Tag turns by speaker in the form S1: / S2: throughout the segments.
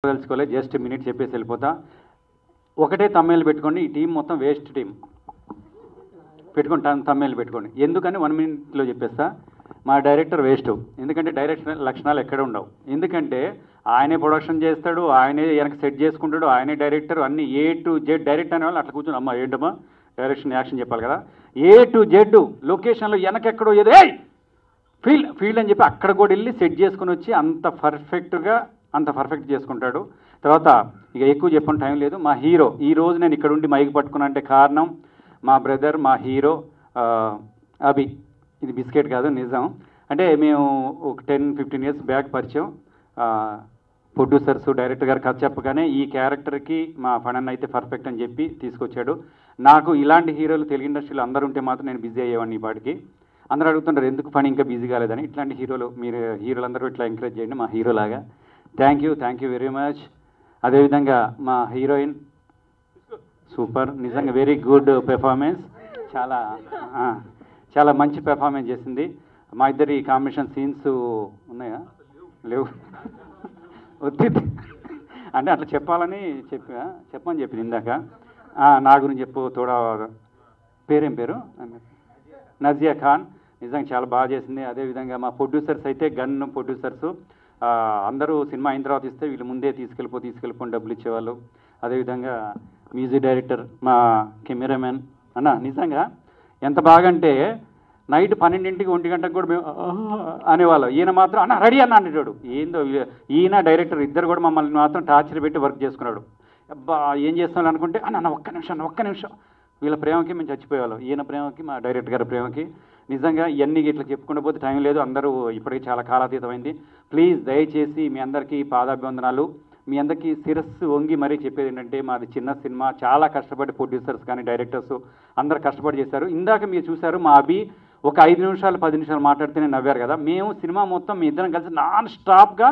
S1: చెప్పదలుచుకోలేదు, just minute చెప్పేసి వెళ్ళిపోతా. ఒకటే తమ్మేలు పెట్టుకోండి, ఈ టీం మొత్తం వేస్ట్ టీం పెట్టుకోండి, తమ్మేలు పెట్టుకోండి. ఎందుకని 1 minute చెప్పేస్తా. మా డైరెక్టర్ వేస్ట్, ఎందుకంటే డైరెక్టర్ లక్షణాలు ఎక్కడ ఉండవు. ఎందుకంటే ఆయనే ప్రొడక్షన్ చేస్తాడు, ఆయనే వెనక సెట్ చేసుకుంటాడు, ఆయనే డైరెక్టర్, అన్ని A to Z. డైరెక్ట్ అనే వాళ్ళు అట్లా కూర్చొని అమ్మా ఏంటమ్మా డైరెక్షన్ యాక్షన్ చెప్పాలి కదా. A to Z లొకేషన్లో వెనకెక్కడో ఏదో ఫీల్డ్ అని చెప్పి అక్కడ కూడా వెళ్ళి సెట్ చేసుకుని వచ్చి అంత పర్ఫెక్ట్ చేసుకుంటాడు. తర్వాత ఇక ఎక్కువ చెప్పని టైం లేదు. మా హీరో ఈ రోజు నేను ఇక్కడ ఉండి మైక్ పట్టుకున్నా అంటే కారణం మా బ్రదర్, మా హీరో అభి. ఇది బిస్కెట్ కాదు, నిజం. అంటే మేము ఒక 10-15 years బ్యాక్ పరిచయం. ప్రొడ్యూసర్స్, డైరెక్టర్ గారు కథ చెప్పగానే ఈ క్యారెక్టర్కి మా ఫణన్ అయితే పర్ఫెక్ట్ అని చెప్పి తీసుకొచ్చాడు. నాకు ఇలాంటి హీరోలు తెలుగు ఇండస్ట్రీలో అందరూ ఉంటే మాత్రం నేను బిజీ అయ్యేవాడిని ఈ పాటికి. అందరూ అడుగుతుంటారు ఎందుకు పని ఇంకా బిజీ కాలేదని. ఇట్లాంటి మీరు హీరోలందరూ ఇట్లా ఎంకరేజ్ చేయండి మా హీరోలాగా. Thank you very much. అదేవిధంగా మా హీరోయిన్ సూపర్, నిజంగా వెరీ గుడ్ పెర్ఫార్మెన్స్, చాలా మంచి పెర్ఫార్మెన్స్ చేసింది. మా ఇద్దరి కాంబినేషన్ సీన్స్ ఉన్నాయా? లేవు. ఒత్తిడి అంటే అట్లా చెప్పాలని చెప్పని చెప్పింది ఇందాక. నా గురించి చెప్పు తోడా. పేరేం పేరు? నజియా ఖాన్. నిజంగా చాలా బాగా చేసింది. అదేవిధంగా మా ప్రొడ్యూసర్స్ అయితే గన్ ప్రొడ్యూసర్స్ అందరూ సినిమా అయిన తర్వాత ఇస్తే వీళ్ళు ముందే తీసుకెళ్ళిపోని డబ్బులు ఇచ్చేవాళ్ళు. అదేవిధంగా మ్యూజిక్ డైరెక్టర్ మా కెమెరామెన్ అన్న నిజంగా ఎంత బాగంటే నైట్ 12 1 గంటకు కూడా మేము అనేవాళ్ళం. ఈయన మాత్రం అన్న రెడీ అన్న అనేటోడు. ఏందో ఈయన డైరెక్టర్ ఇద్దరు కూడా మమ్మల్ని మాత్రం టార్చర్ పెట్టి వర్క్ చేసుకున్నాడు. అబ్బా ఏం చేస్తాను అనుకుంటే అన్న ఒక్క నిమిషం వీళ్ళ ప్రేమకి మేము చచ్చిపోయేవాళ్ళం. ఈయన ప్రేమకి, మా డైరెక్టర్ గారి ప్రేమకి. నిజంగా ఇవన్నీ ఇట్లా చెప్పుకుంటూ పోతే టైం లేదు. అందరూ ఇప్పటికీ చాలా కాలాతీతమైంది. ప్లీజ్ దయచేసి మీ అందరికీ పాదాభివందనాలు. మీ అందరికీ శిరస్సు వంగి మరీ చెప్పేది ఏంటంటే మాది చిన్న సినిమా, చాలా కష్టపడి ప్రొడ్యూసర్స్ కానీ డైరెక్టర్స్ అందరు కష్టపడి చేశారు. ఇందాక మీరు చూశారు మా అభి ఒక 5 నిమిషాలు 10 నిమిషాలు మాట్లాడితేనే నవ్వారు కదా. మేము సినిమా మొత్తం మీ ఇద్దరం కలిసి నాన్ స్టాప్గా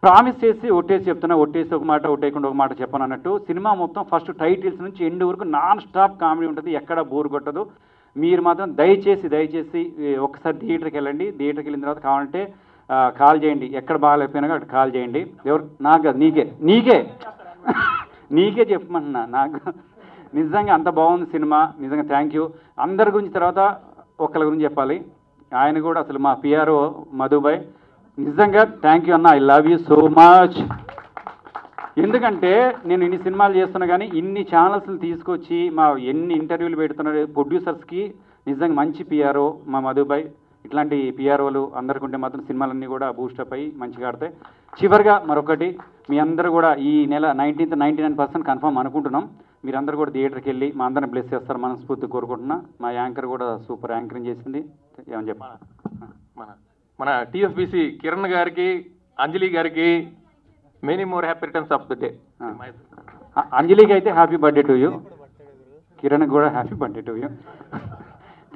S1: ప్రామిస్ చేసి ఒట్టేసి చెప్తున్నా, ఒట్టేసి ఒక మాట ఒట్టేయకుండా ఒక మాట చెప్పను అన్నట్టు. సినిమా మొత్తం ఫస్ట్ టైటిల్స్ నుంచి ఎండ్ వరకు నాన్ స్టాప్ కామెడీ ఉంటుంది, ఎక్కడ బోర్ కొట్టదు. మీరు మాత్రం దయచేసి ఒకసారి థియేటర్కి వెళ్ళండి. థియేటర్కి వెళ్ళిన తర్వాత కావాలంటే కాల్ చేయండి, ఎక్కడ బాగాలేకపోయినా అక్కడ కాల్ చేయండి. ఎవరు నాకు నీకే చెప్పమంటున్నా. నాకు నిజంగా అంత బాగుంది సినిమా. నిజంగా థ్యాంక్ యూ. అందరి గురించి తర్వాత ఒకళ్ళ గురించి చెప్పాలి. ఆయన కూడా అసలు మా పిఆర్ఓ మధుబాయ్, నిజంగా థ్యాంక్ యూ అన్న, I love you so much. ఎందుకంటే నేను ఇన్ని సినిమాలు చేస్తున్నా కానీ ఇన్ని ఛానల్స్ని తీసుకొచ్చి మా ఎన్ని ఇంటర్వ్యూలు పెడుతున్నారు ప్రొడ్యూసర్స్కి. నిజంగా మంచి పిఆర్ఓ మా మధుబాయ్. ఇట్లాంటి పిఆర్ఓలు అందరికుంటే మాత్రం సినిమాలన్నీ కూడా బూస్టప్ అయ్యి మంచిగా ఆడతాయి. చివరిగా మరొకటి, మీ అందరూ కూడా ఈ నెల 19th 99% కన్ఫర్మ్ అనుకుంటున్నాం. మీరందరూ కూడా థియేటర్కి వెళ్ళి మా అందరిని బ్లెస్ చేస్తారు మనస్ఫూర్తి కోరుకుంటున్నా. మా యాంకర్ కూడా సూపర్ యాంకరింగ్ చేసింది. ఏమని చెప్పాలి,
S2: మన టీఎఫ్బీసీ కిరణ్ గారికి, అంజలి గారికి many more happy returns of the day.
S1: అంజలికి అయితే happy birthday to you, Kiran కూడా happy birthday to you.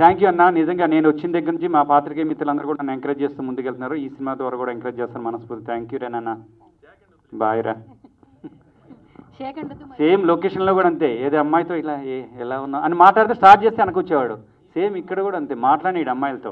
S1: Thank you అన్న. నిజంగా నేను వచ్చిన దగ్గర నుంచి మా పాత్రికేయ మిత్రులందరూ కూడా నన్ను ఎంకరేజ్ చేస్తూ ముందుకెళ్తున్నారు. ఈ సినిమా ద్వారా కూడా ఎంకరేజ్ చేస్తాను మనస్ఫూర్తి. థ్యాంక్ యూ రేనన్న, బాయ్ రా. సేమ్ లొకేషన్లో కూడా అంతే, ఏదో అమ్మాయితో ఇలా ఎలా ఉన్నా అని మాట్లాడితే స్టార్ట్ చేస్తే అనుకొచ్చేవాడు. సేమ్ ఇక్కడ కూడా అంతే, మాట్లాడి అమ్మాయిలతో.